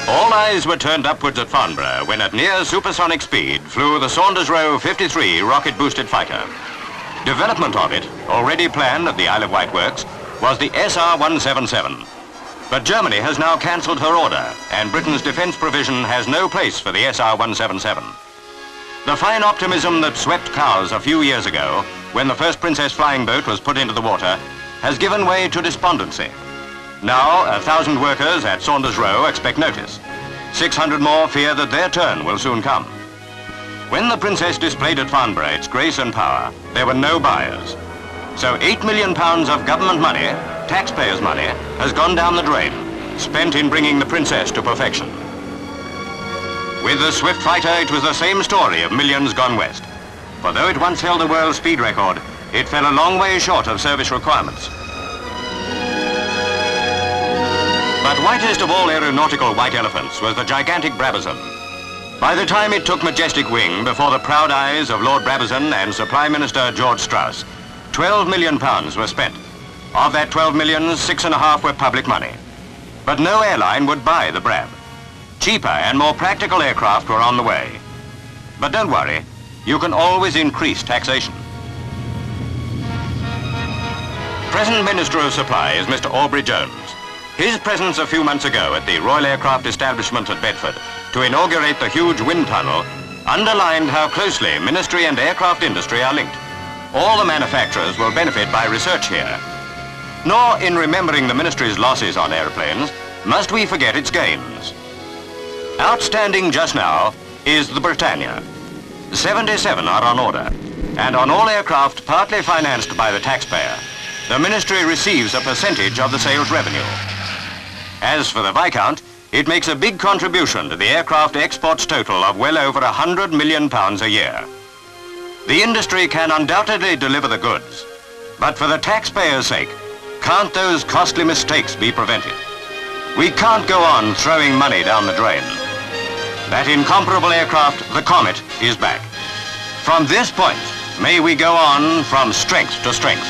All eyes were turned upwards at Farnborough when at near supersonic speed flew the Saunders-Roe 53 rocket-boosted fighter. Development of it, already planned at the Isle of Wight Works, was the SR-177. But Germany has now cancelled her order, and Britain's defence provision has no place for the SR-177. The fine optimism that swept Cowes a few years ago, when the first Princess Flying Boat was put into the water, has given way to despondency. Now, 1,000 workers at Saunders-Roe expect notice. 600 more fear that their turn will soon come. When the Princess displayed at Farnborough its grace and power, there were no buyers. So £8 million of government money, taxpayers' money, has gone down the drain, spent in bringing the Princess to perfection. With the Swift fighter, it was the same story of millions gone west. For though it once held the world speed record, it fell a long way short of service requirements. But whitest of all aeronautical white elephants was the gigantic Brabazon. By the time it took majestic wing before the proud eyes of Lord Brabazon and Supply Minister George Strauss, £12 million were spent. Of that 12 million, 6.5 were public money. But no airline would buy the Brab. Cheaper and more practical aircraft were on the way. But don't worry, you can always increase taxation. Present Minister of Supply is Mr. Aubrey Jones. His presence a few months ago at the Royal Aircraft Establishment at Bedford to inaugurate the huge wind tunnel underlined how closely ministry and aircraft industry are linked. All the manufacturers will benefit by research here. Nor in remembering the ministry's losses on airplanes must we forget its gains. Outstanding just now is the Britannia. 77 are on order, and on all aircraft partly financed by the taxpayer, the ministry receives a percentage of the sales revenue. As for the Viscount, it makes a big contribution to the aircraft exports total of well over £100 million a year. The industry can undoubtedly deliver the goods, but for the taxpayer's sake, can't those costly mistakes be prevented? We can't go on throwing money down the drain. That incomparable aircraft, the Comet, is back. From this point, may we go on from strength to strength.